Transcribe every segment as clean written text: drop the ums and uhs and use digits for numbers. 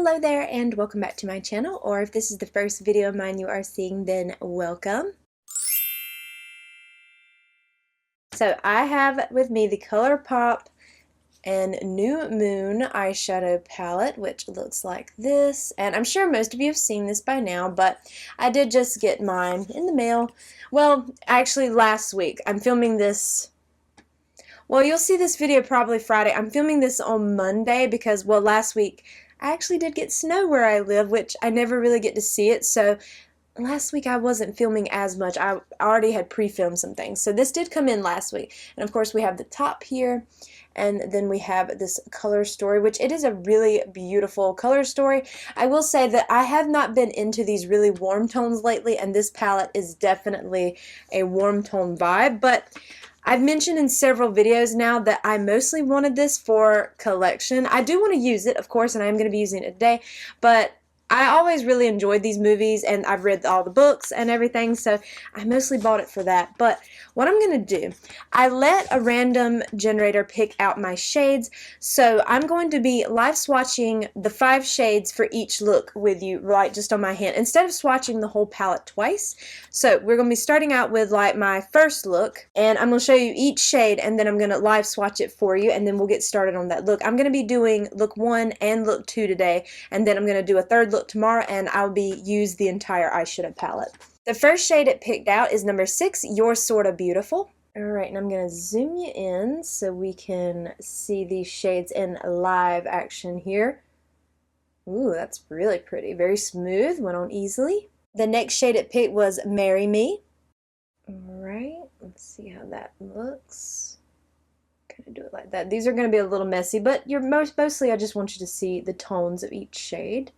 Hello there and welcome back to my channel, or if this is the first video of mine you are seeing, then welcome. So I have with me the Colourpop and New Moon eyeshadow palette, which looks like this, and I'm sure most of you have seen this by now, but I did just get mine in the mail. Well, actually last week. I'm filming this, well, you'll see this video probably Friday. I'm filming this on Monday because, well, last week I actually did get snow where I live, which I never really get to see it, so last week I wasn't filming as much. I already had pre-filmed some things. So this did come in last week. And of course we have the top here, and then we have this color story, which it is a really beautiful color story. I will say that I have not been into these really warm tones lately, and this palette is definitely a warm tone vibe, but I've mentioned in several videos now that I mostly wanted this for collection. I do want to use it, of course, and I'm going to be using it today, but I always really enjoyed these movies, and I've read all the books and everything, so I mostly bought it for that. But what I'm going to do, I let a random generator pick out my shades, so I'm going to be live swatching the 5 shades for each look with you, right just on my hand, instead of swatching the whole palette twice. So we're going to be starting out with like my first look, and I'm going to show you each shade, and then I'm going to live swatch it for you, and then we'll get started on that look. I'm going to be doing look 1 and look 2 today, and then I'm going to do a third look tomorrow, and I'll use the entire eyeshadow palette. The first shade it picked out is number 6, You're Sorta Beautiful. Alright, and I'm going to zoom you in so we can see these shades in live action here. Ooh, that's really pretty. Very smooth, went on easily. The next shade it picked was Marry Me. Alright, let's see how that looks. Kind of do it like that. These are going to be a little messy, but mostly I just want you to see the tones of each shade.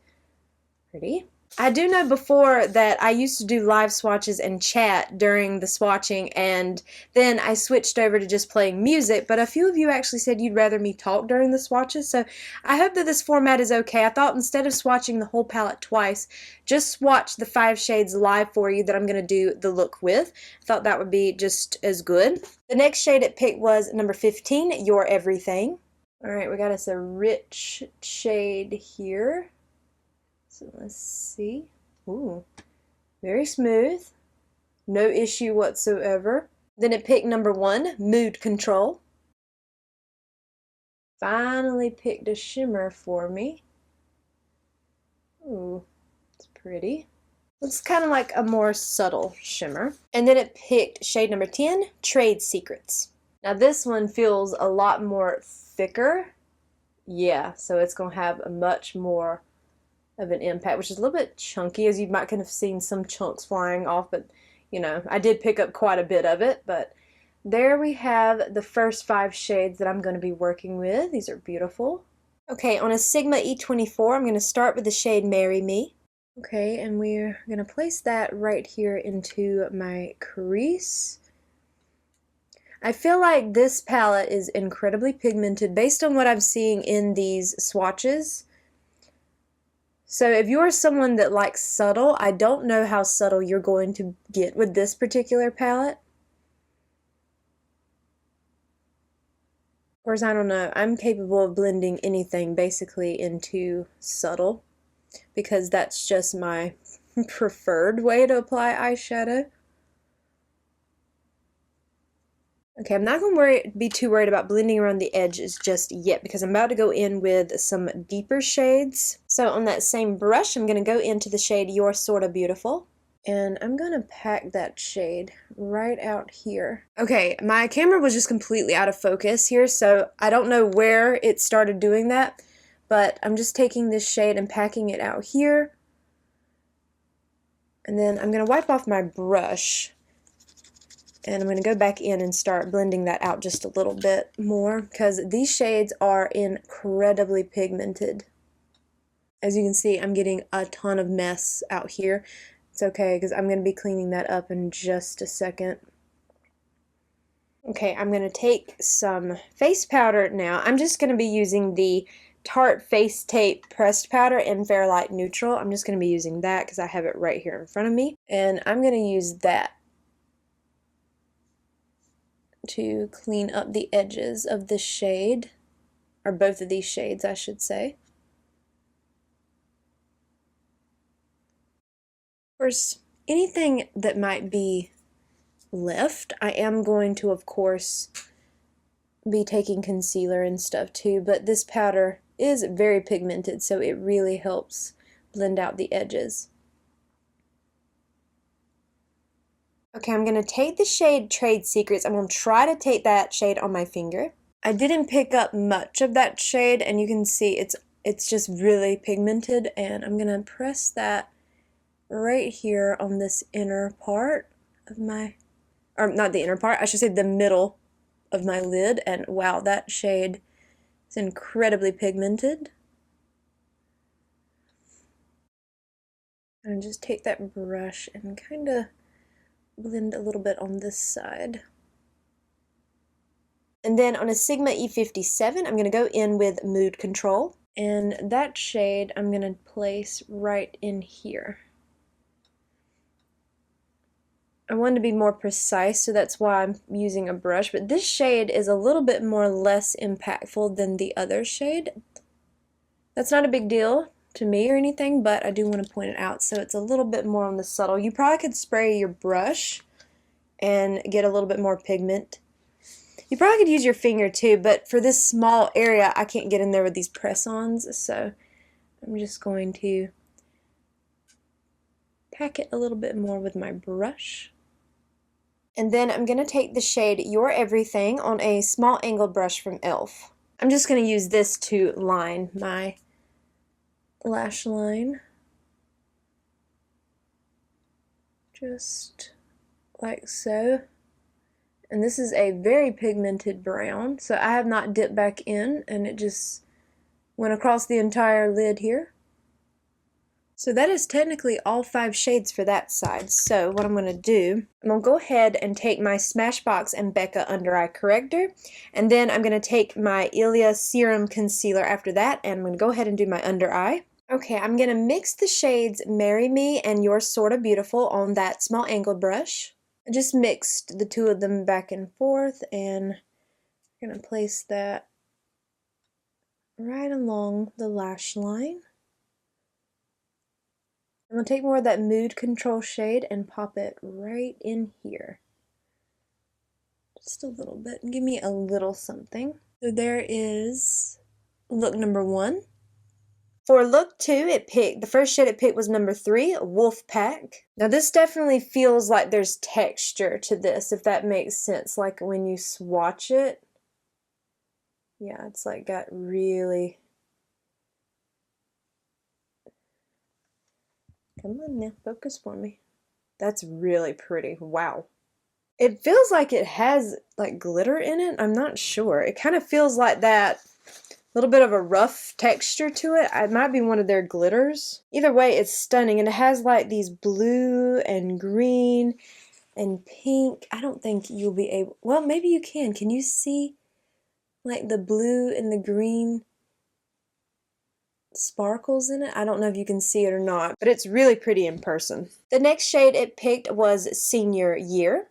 Pretty. I do know before that I used to do live swatches and chat during the swatching, and then I switched over to just playing music, but a few of you actually said you'd rather me talk during the swatches, so I hope that this format is okay. I thought instead of swatching the whole palette twice, just swatch the 5 shades live for you that I'm going to do the look with. I thought that would be just as good. The next shade it picked was number 15, Your Everything. Alright, we got us a rich shade here. So let's see. Ooh, very smooth. No issue whatsoever. Then it picked number 1, Mood Control. Finally picked a shimmer for me. Ooh, it's pretty. Looks kind of like a more subtle shimmer. And then it picked shade number 10, Trade Secrets. Now this one feels a lot more thicker. Yeah, so it's going to have a much more of an impact, which is a little bit chunky, as you might kind of seen some chunks flying off, but you know, I did pick up quite a bit of it. But there we have the first 5 shades that I'm going to be working with. These are beautiful. Okay, on a Sigma E24, I'm going to start with the shade Marry Me. Okay, and we're going to place that right here into my crease. I feel like this palette is incredibly pigmented based on what I'm seeing in these swatches. So if you're someone that likes subtle, I don't know how subtle you're going to get with this particular palette. Of course, I don't know. I'm capable of blending anything basically into subtle because that's just my preferred way to apply eyeshadow. Okay, I'm not going to be too worried about blending around the edges just yet because I'm about to go in with some deeper shades. So on that same brush, I'm going to go into the shade You're Sorta Beautiful. And I'm going to pack that shade right out here. Okay, my camera was just completely out of focus here, so I don't know where it started doing that. But I'm just taking this shade and packing it out here. And then I'm going to wipe off my brush. And I'm going to go back in and start blending that out just a little bit more because these shades are incredibly pigmented. As you can see, I'm getting a ton of mess out here. It's okay because I'm going to be cleaning that up in just a second. Okay, I'm going to take some face powder now. I'm just going to be using the Tarte Face Tape Pressed Powder in Fairlight Neutral. I'm just going to be using that because I have it right here in front of me. And I'm going to use that to clean up the edges of this shade, or both of these shades I should say. Of course, anything that might be left, I am going to, of course, be taking concealer and stuff too, but this powder is very pigmented, so it really helps blend out the edges. Okay, I'm going to take the shade Trade Secrets. I'm going to try to take that shade on my finger. I didn't pick up much of that shade, and you can see it's just really pigmented, and I'm going to press that right here on this inner part of my, or not the inner part, I should say the middle of my lid, and wow, that shade is incredibly pigmented. And just take that brush and kind of blend a little bit on this side. And then on a Sigma E57, I'm going to go in with Mood Control, and that shade I'm going to place right in here. I wanted to be more precise, so that's why I'm using a brush, but this shade is a little bit more less impactful than the other shade. That's not a big deal to me or anything, but I do want to point it out, so it's a little bit more on the subtle. You probably could spray your brush and get a little bit more pigment. You probably could use your finger too, but for this small area, I can't get in there with these press-ons, so I'm just going to pack it a little bit more with my brush. And then I'm going to take the shade Your Everything on a small angled brush from e.l.f. I'm just going to use this to line my lash line. Just like so. And this is a very pigmented brown, so I have not dipped back in, and it just went across the entire lid here. So that is technically all 5 shades for that side. So what I'm going to do, I'm going to go ahead and take my Smashbox and Becca Under Eye Corrector, and then I'm going to take my Ilia Serum Concealer after that, and I'm going to go ahead and do my under eye. Okay, I'm going to mix the shades Marry Me and You're Sorta Beautiful on that small angled brush. I just mixed the two of them back and forth, and I'm going to place that right along the lash line. I'm going to take more of that Mood Control shade and pop it right in here. Just a little bit, and give me a little something. So there is look number 1. For look 2, the first shade it picked was number 3, Wolf Pack. Now this definitely feels like there's texture to this, if that makes sense. Like when you swatch it, yeah, it's like got really... Come on now, focus for me. That's really pretty. Wow. It feels like it has like glitter in it. I'm not sure. It kind of feels like that little bit of a rough texture to it. It might be one of their glitters. Either way, it's stunning, and it has like these blue and green and pink. I don't think you'll be able... Well, maybe you can. Can you see like the blue and the green sparkles in it? I don't know if you can see it or not, but it's really pretty in person. The next shade it picked was Senior Year.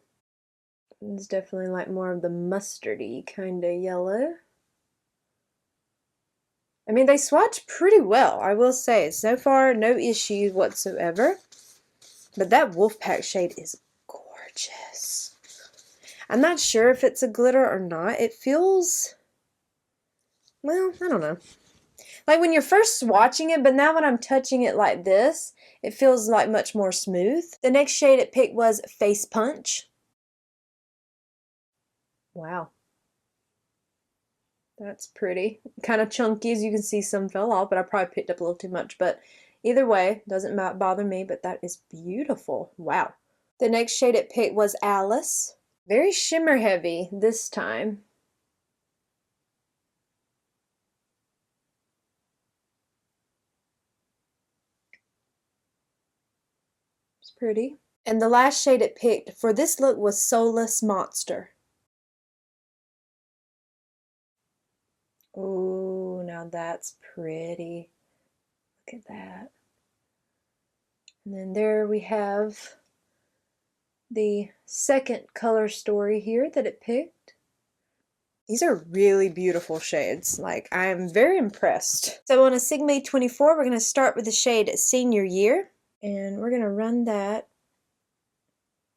It's definitely like more of the mustardy kind of yellow. I mean, they swatch pretty well, I will say. So far, no issues whatsoever. But that Wolfpack shade is gorgeous. I'm not sure if it's a glitter or not. It feels... well, I don't know. Like when you're first swatching it, but now when I'm touching it like this, it feels like much more smooth. The next shade it picked was Face Punch. Wow. That's pretty. Kind of chunky, as you can see some fell off, but I probably picked up a little too much. But either way, doesn't bother me, but that is beautiful. Wow. The next shade it picked was Alice. Very shimmer heavy this time. It's pretty. And the last shade it picked for this look was Soulless Monster. Ooh, now that's pretty. Look at that. And then there we have the second color story here that it picked. These are really beautiful shades. Like, I am very impressed. So on a Sigma 24, we're going to start with the shade Senior Year. And we're going to run that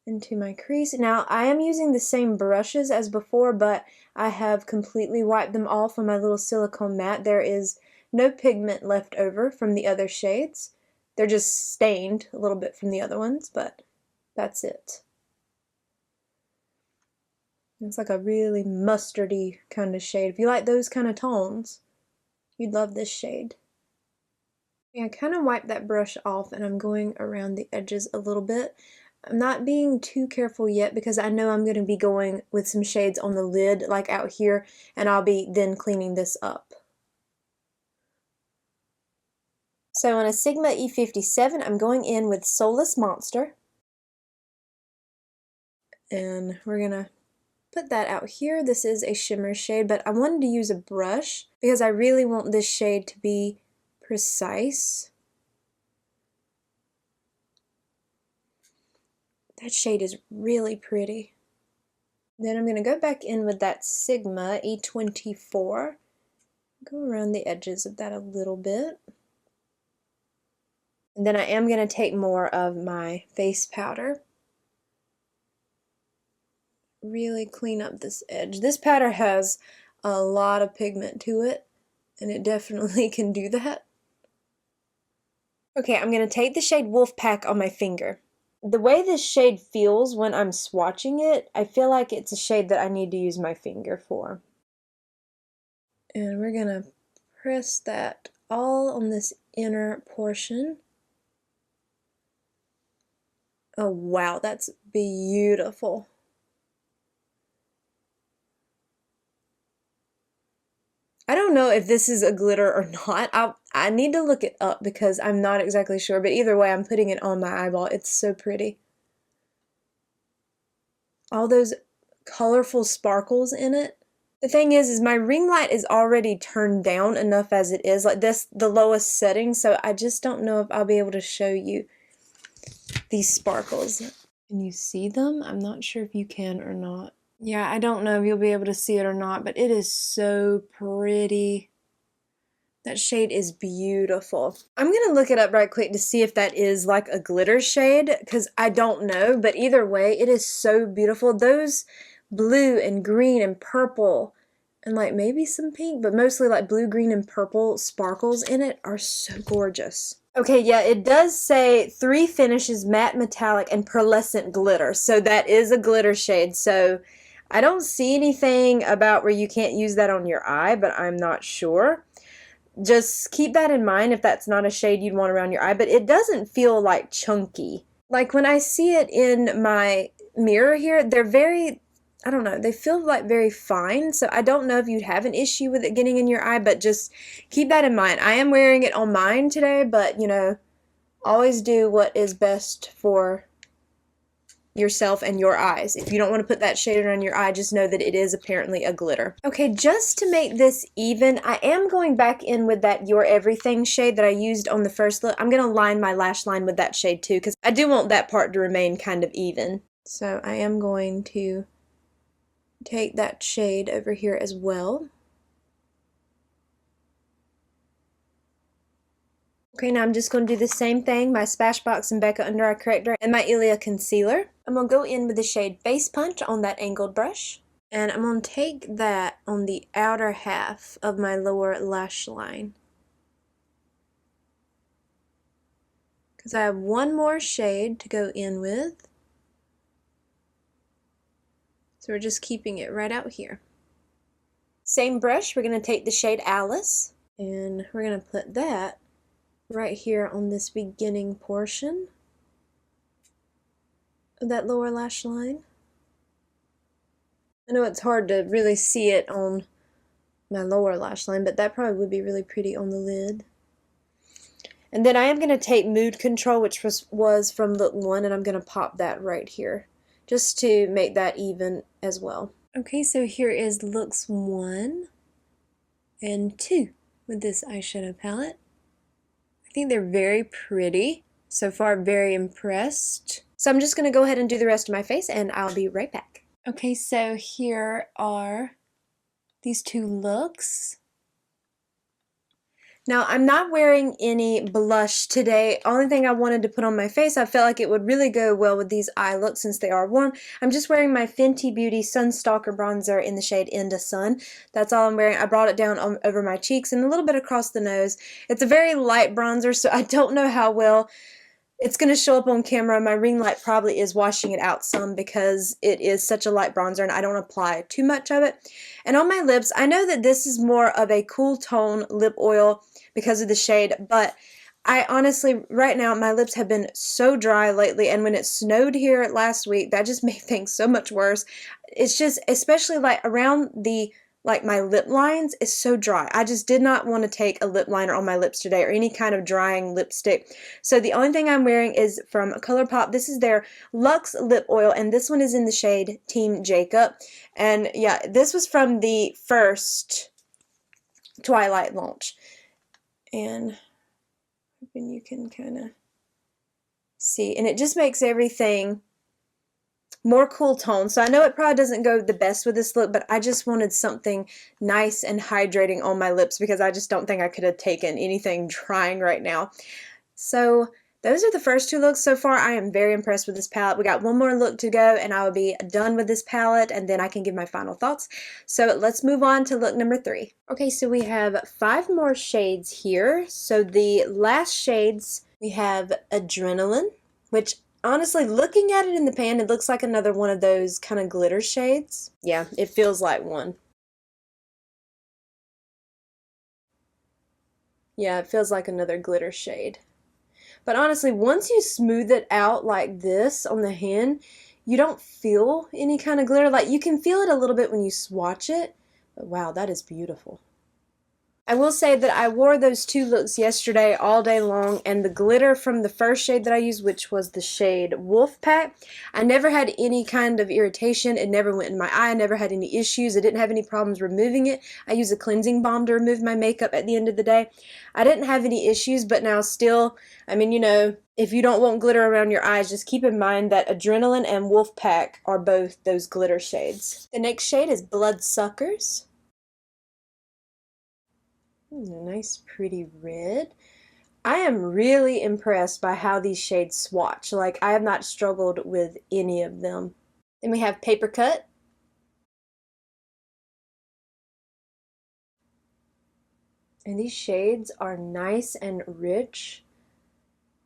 into my crease. Now, I am using the same brushes as before, but I have completely wiped them off on my little silicone mat. There is no pigment left over from the other shades. They're just stained a little bit from the other ones, but that's it. It's like a really mustardy kind of shade. If you like those kind of tones, you'd love this shade. Yeah, I kind of wiped that brush off and I'm going around the edges a little bit. I'm not being too careful yet because I know I'm going to be going with some shades on the lid, like out here, and I'll be then cleaning this up. So on a Sigma E57, I'm going in with Soulless Monster. And we're going to put that out here. This is a shimmer shade, but I wanted to use a brush because I really want this shade to be precise. That shade is really pretty. Then I'm going to go back in with that Sigma E24. Go around the edges of that a little bit. And then I am going to take more of my face powder. Really clean up this edge. This powder has a lot of pigment to it, and it definitely can do that. Okay, I'm going to take the shade Wolfpack on my finger. The way this shade feels when I'm swatching it, I feel like it's a shade that I need to use my finger for. And we're going to press that all on this inner portion. Oh wow, that's beautiful. I don't know if this is a glitter or not. I need to look it up because I'm not exactly sure, but either way, I'm putting it on my eyeball. It's so pretty. All those colorful sparkles in it. The thing is my ring light is already turned down enough as it is. Like this, the lowest setting, so I just don't know if I'll be able to show you these sparkles. Can you see them? I'm not sure if you can or not. Yeah, I don't know if you'll be able to see it or not, but it is so pretty. That shade is beautiful. I'm going to look it up right quick to see if that is like a glitter shade, because I don't know, but either way, it is so beautiful. Those blue and green and purple and like maybe some pink, but mostly like blue, green, and purple sparkles in it are so gorgeous. Okay, yeah, it does say 3 finishes, matte, metallic, and pearlescent glitter. So that is a glitter shade. So I don't see anything about where you can't use that on your eye, but I'm not sure. Just keep that in mind if that's not a shade you'd want around your eye, but it doesn't feel like chunky. Like when I see it in my mirror here, they're very, I don't know, they feel like very fine, so I don't know if you'd have an issue with it getting in your eye, but just keep that in mind. I am wearing it on mine today, but you know, always do what is best for yourself and your eyes. If you don't want to put that shade on your eye, just know that it is apparently a glitter. Okay, just to make this even, I am going back in with that Your Everything shade that I used on the first look. I'm going to line my lash line with that shade too, because I do want that part to remain kind of even. So I am going to take that shade over here as well. Okay, now I'm just going to do the same thing, my Smashbox and Becca Under Eye Corrector and my Ilia Concealer. I'm going to go in with the shade Face Punch on that angled brush. And I'm going to take that on the outer half of my lower lash line. Because I have one more shade to go in with. So we're just keeping it right out here. Same brush, we're going to take the shade Alice. And we're going to put that right here on this beginning portion of that lower lash line. I know it's hard to really see it on my lower lash line, but that probably would be really pretty on the lid. And then I am going to take Mood Control, which was from look 1, and I'm going to pop that right here, just to make that even as well. Okay, so here is looks 1 and 2 with this eyeshadow palette. I think they're very pretty. So far, very impressed. So I'm just going to go ahead and do the rest of my face, and I'll be right back. Okay, so here are these 2 looks. Now, I'm not wearing any blush today. Only thing I wanted to put on my face, I felt like it would really go well with these eye looks since they are warm. I'm just wearing my Fenty Beauty Sunstalker bronzer in the shade Into Sun. That's all I'm wearing. I brought it down over my cheeks and a little bit across the nose. It's a very light bronzer, so I don't know how well it's going to show up on camera. My ring light probably is washing it out some because it is such a light bronzer and I don't apply too much of it. And on my lips, I know that this is more of a cool tone lip oil because of the shade, but I honestly, right now, my lips have been so dry lately, and when it snowed here last week, that just made things so much worse. It's just, especially like around the my lip lines is so dry. I just did not want to take a lip liner on my lips today or any kind of drying lipstick. So the only thing I'm wearing is from Colourpop. This is their Luxe Lip Oil, and this one is in the shade Team Jacob. And yeah, this was from the first Twilight launch. And hoping you can kind of see. And it just makes everything more cool tone. So I know it probably doesn't go the best with this look, but I just wanted something nice and hydrating on my lips because I just don't think I could have taken anything drying right now. So those are the first two looks so far. I am very impressed with this palette. We got one more look to go and I will be done with this palette and then I can give my final thoughts. So let's move on to look number 3. Okay, so we have 5 more shades here. So the last shades, we have Adrenaline, which honestly, looking at it in the pan, it looks like another one of those kind of glitter shades. Yeah, it feels like one. Yeah, it feels like another glitter shade. But honestly, once you smooth it out like this on the hand, you don't feel any kind of glitter. Like, you can feel it a little bit when you swatch it, but wow, that is beautiful. I will say that I wore those two looks yesterday all day long, and the glitter from the first shade that I used, which was the shade Wolf Pack, I never had any kind of irritation. It never went in my eye. I never had any issues. I didn't have any problems removing it. I use a cleansing balm to remove my makeup at the end of the day. I didn't have any issues, but now still, I mean, you know, if you don't want glitter around your eyes, just keep in mind that Adrenaline and Wolf Pack are both those glitter shades. The next shade is Bloodsuckers. Nice pretty red. I am really impressed by how these shades swatch. Like, I have not struggled with any of them. Then we have Paper Cut. And these shades are nice and rich.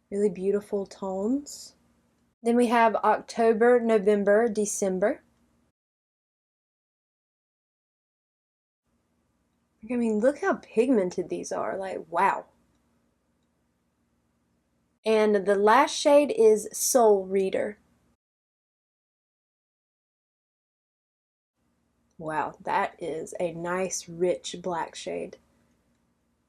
Really beautiful tones. Then we have October, November, December. I mean, look how pigmented these are. Like, wow. And the last shade is Soul Reader. Wow, that is a nice, rich black shade.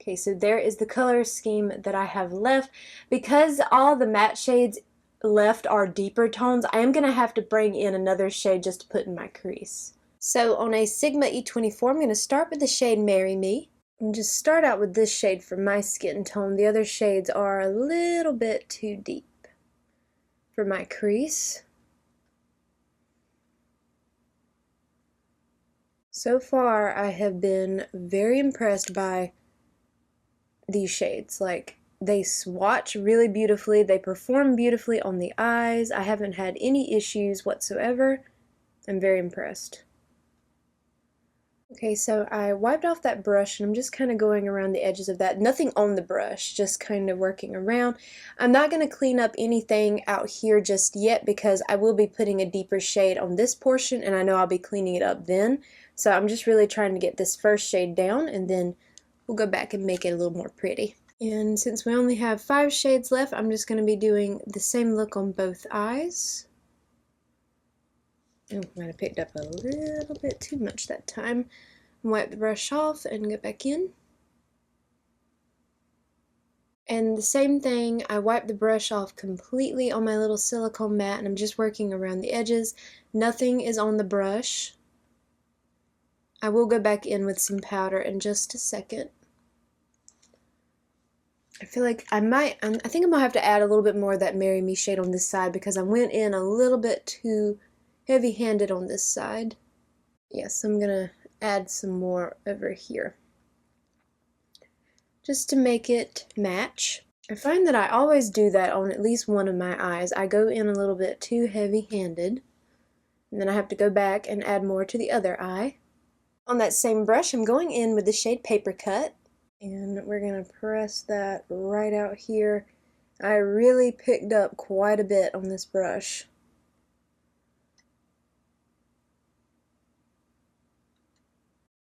Okay, so there is the color scheme that I have left. Because all the matte shades left are deeper tones, I am going to have to bring in another shade just to put in my crease. So on a Sigma E24, I'm going to start with the shade Marry Me. And just start out with this shade for my skin tone. The other shades are a little bit too deep for my crease. So far, I have been very impressed by these shades. Like, they swatch really beautifully. They perform beautifully on the eyes. I haven't had any issues whatsoever. I'm very impressed. Okay, so I wiped off that brush and I'm just kind of going around the edges of that. Nothing on the brush, just kind of working around. I'm not going to clean up anything out here just yet because I will be putting a deeper shade on this portion and I know I'll be cleaning it up then. So I'm just really trying to get this first shade down and then we'll go back and make it a little more pretty. And since we only have 5 shades left, I'm just going to be doing the same look on both eyes. Oh, might have picked up a little bit too much that time. Wipe the brush off and go back in. And the same thing, I wipe the brush off completely on my little silicone mat and I'm just working around the edges. Nothing is on the brush. I will go back in with some powder in just a second. I feel like I think I'm gonna have to add a little bit more of that Marry Me shade on this side because I went in a little bit too heavy-handed on this side. Yes, I'm gonna add some more over here. just to make it match. I find that I always do that on at least one of my eyes. I go in a little bit too heavy-handed, and then I have to go back and add more to the other eye. On that same brush, I'm going in with the shade Paper Cut, and we're going to press that right out here. I really picked up quite a bit on this brush.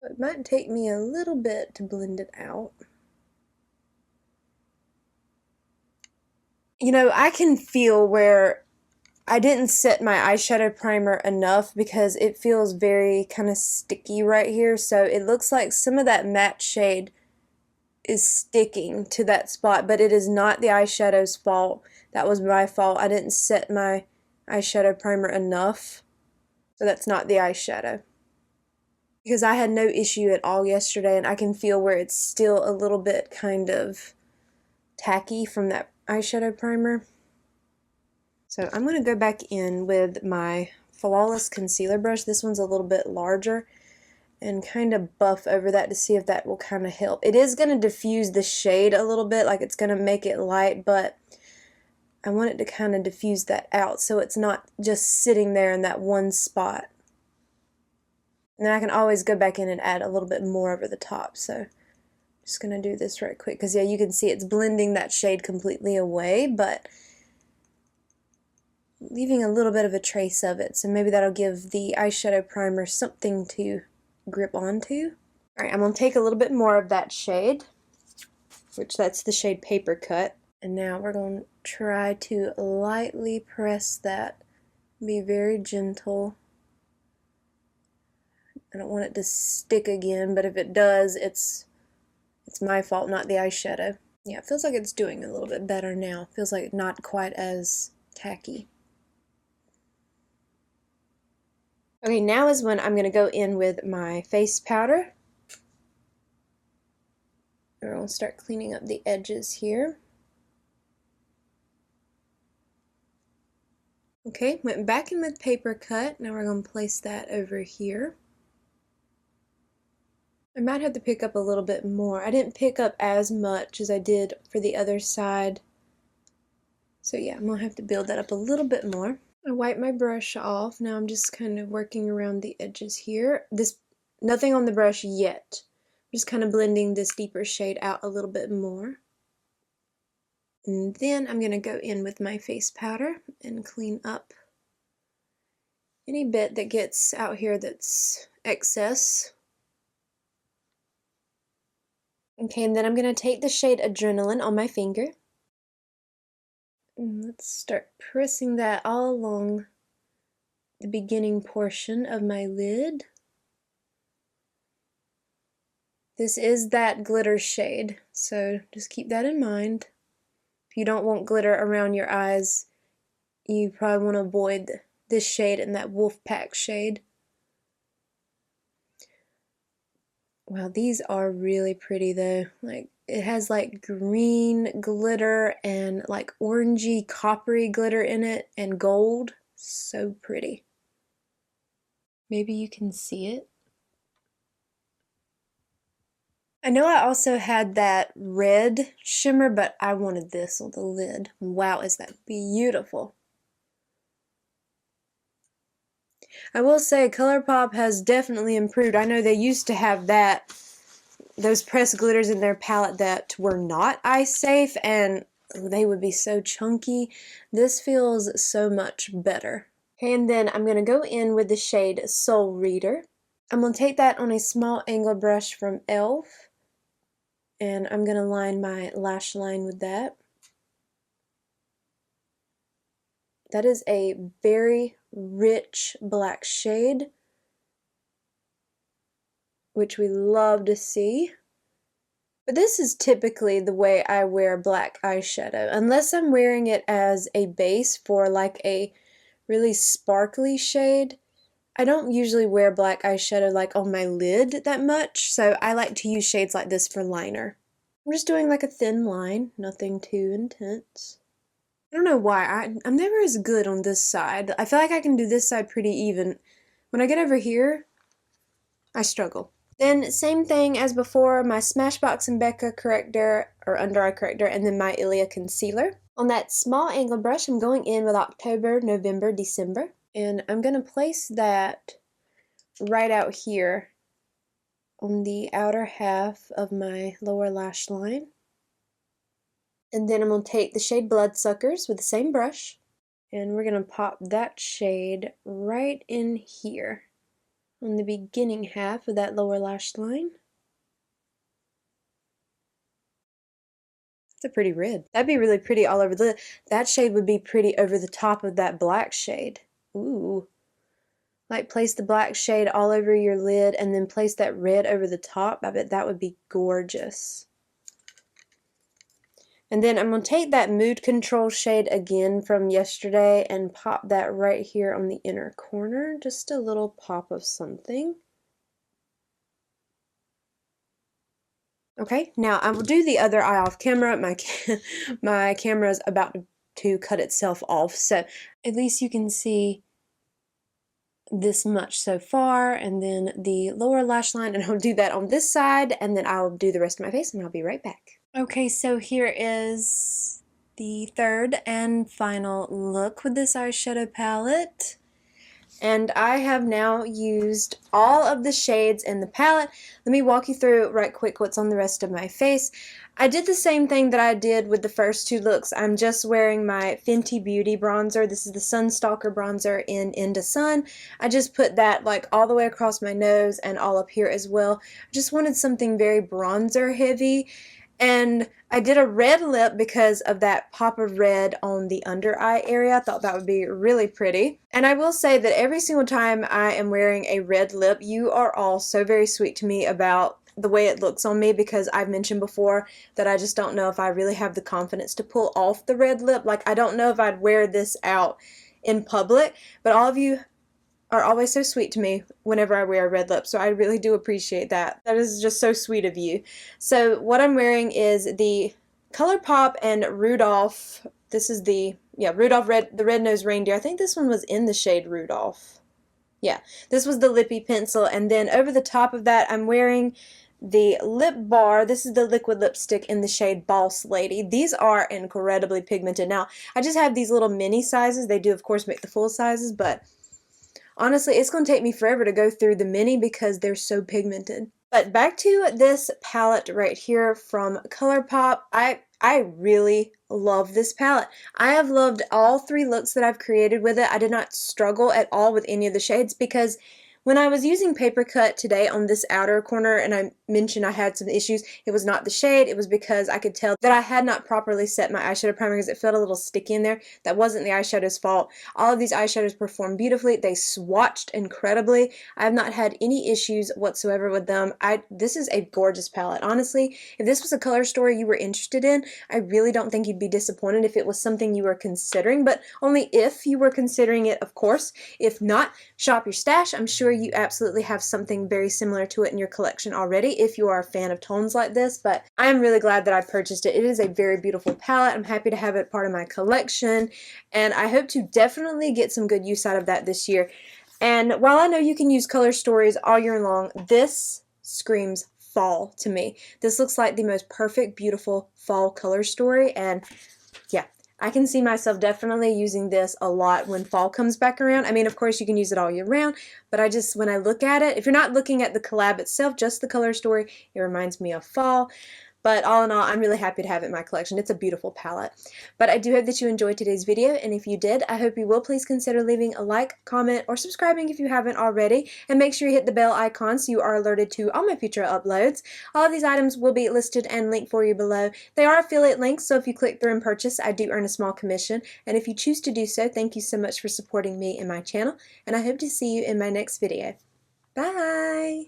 It might take me a little bit to blend it out. You know, I can feel where I didn't set my eyeshadow primer enough because it feels very kind of sticky right here, so it looks like some of that matte shade is sticking to that spot, but it is not the eyeshadow's fault. That was my fault. I didn't set my eyeshadow primer enough, so that's not the eyeshadow. Because I had no issue at all yesterday, and I can feel where it's still a little bit kind of tacky from that eyeshadow primer. So I'm going to go back in with my Flawless concealer brush. This one's a little bit larger, and kind of buff over that to see if that will kind of help. It is going to diffuse the shade a little bit, like it's going to make it light, but I want it to kind of diffuse that out so it's not just sitting there in that one spot. And then I can always go back in and add a little bit more over the top. So I'm just going to do this right quick because, yeah, you can see it's blending that shade completely away, but leaving a little bit of a trace of it. So maybe that'll give the eyeshadow primer something to grip onto. Alright, I'm going to take a little bit more of that shade, which that's the shade Paper Cut. And now we're going to try to lightly press that. Be very gentle. I don't want it to stick again, but if it does, it's my fault, not the eyeshadow. Yeah, it feels like it's doing a little bit better now. It feels like not quite as tacky. Okay, now is when I'm going to go in with my face powder. We're going to start cleaning up the edges here. Okay, went back in with Paper Cut. Now we're going to place that over here. I might have to pick up a little bit more. I didn't pick up as much as I did for the other side. So yeah, I'm going to have to build that up a little bit more. I wipe my brush off. Now I'm just kind of working around the edges here. Nothing on the brush yet. I'm just kind of blending this deeper shade out a little bit more. And then I'm going to go in with my face powder and clean up any bit that gets out here that's excess. Okay, and then I'm going to take the shade Adrenaline on my finger. And let's start pressing that all along the beginning portion of my lid. This is that glitter shade, so just keep that in mind. If you don't want glitter around your eyes, you probably want to avoid this shade and that Wolfpack shade. Wow, these are really pretty though. Like, it has like green glitter and like orangey coppery glitter in it and gold. So pretty. Maybe you can see it. I know I also had that red shimmer, but I wanted this on the lid. Wow, is that beautiful. I will say Colourpop has definitely improved. I know they used to have those pressed glitters in their palette that were not eye safe, and they would be so chunky. This feels so much better. Okay, and then I'm going to go in with the shade Soul Reader. I'm going to take that on a small angle brush from e.l.f. and I'm going to line my lash line with that. That is a very rich black shade, which we love to see. But this is typically the way I wear black eyeshadow, unless I'm wearing it as a base for like a really sparkly shade. I don't usually wear black eyeshadow like on my lid that much, so I like to use shades like this for liner. I'm just doing like a thin line, nothing too intense. I don't know why, I'm never as good on this side. I feel like I can do this side pretty even. When I get over here, I struggle. Then same thing as before, my Smashbox and Becca corrector, or under eye corrector, and then my Ilia concealer. On that small angled brush, I'm going in with October, November, December, and I'm going to place that right out here on the outer half of my lower lash line. And then I'm going to take the shade Bloodsuckers with the same brush, and we're going to pop that shade right in here on the beginning half of that lower lash line. It's a pretty red. That'd be really pretty all over the, that shade would be pretty over the top of that black shade. Ooh. Like place the black shade all over your lid and then place that red over the top. I bet that would be gorgeous. And then I'm going to take that Mood Control shade again from yesterday and pop that right here on the inner corner. Just a little pop of something. Okay, now I will do the other eye off camera. My camera is about to cut itself off, so at least you can see this much so far, and then the lower lash line, and I'll do that on this side, and then I'll do the rest of my face, and I'll be right back. Okay, so here is the third and final look with this eyeshadow palette. And I have now used all of the shades in the palette. Let me walk you through right quick what's on the rest of my face. I did the same thing that I did with the first two looks. I'm just wearing my Fenty Beauty bronzer. This is the Sunstalker bronzer in Into Sun. I just put that like all the way across my nose and all up here as well. I just wanted something very bronzer heavy. And I did a red lip because of that pop of red on the under eye area. I thought that would be really pretty. And I will say that every single time I am wearing a red lip, you are all so very sweet to me about the way it looks on me, because I've mentioned before that I just don't know if I really have the confidence to pull off the red lip. Like, I don't know if I'd wear this out in public, but all of you are always so sweet to me whenever I wear a red lip, so I really do appreciate that. That is just so sweet of you. So what I'm wearing is the Colourpop and Rudolph. This is the, Rudolph the red-nosed reindeer. I think this one was in the shade Rudolph. Yeah, this was the lippie pencil, and then over the top of that I'm wearing the lip bar. This is the liquid lipstick in the shade Boss Lady. These are incredibly pigmented. Now, I just have these little mini sizes. They do, of course, make the full sizes, but honestly, it's going to take me forever to go through the mini because they're so pigmented. But back to this palette right here from Colourpop. I really love this palette. I have loved all three looks that I've created with it. I did not struggle at all with any of the shades, because when I was using Paper Cut today on this outer corner and I mentioned I had some issues, it was not the shade, it was because I could tell that I had not properly set my eyeshadow primer because it felt a little sticky in there. That wasn't the eyeshadow's fault. All of these eyeshadows performed beautifully. They swatched incredibly. I have not had any issues whatsoever with them. This is a gorgeous palette. Honestly, if this was a color story you were interested in, I really don't think you'd be disappointed if it was something you were considering, but only if you were considering it, of course. If not, shop your stash. I'm sure you absolutely have something very similar to it in your collection already if you are a fan of tones like this, but I am really glad that I purchased it. It is a very beautiful palette. I'm happy to have it part of my collection, and I hope to definitely get some good use out of that this year. And while I know you can use color stories all year long, this screams fall to me. This looks like the most perfect, beautiful fall color story, and yeah, I can see myself definitely using this a lot when fall comes back around. I mean, of course, you can use it all year round, but when I look at it, if you're not looking at the collab itself, just the color story, it reminds me of fall. But all in all, I'm really happy to have it in my collection. It's a beautiful palette. But I do hope that you enjoyed today's video, and if you did, I hope you will please consider leaving a like, comment, or subscribing if you haven't already, and make sure you hit the bell icon so you are alerted to all my future uploads. All of these items will be listed and linked for you below. They are affiliate links, so if you click through and purchase, I do earn a small commission, and if you choose to do so, thank you so much for supporting me and my channel, and I hope to see you in my next video. Bye!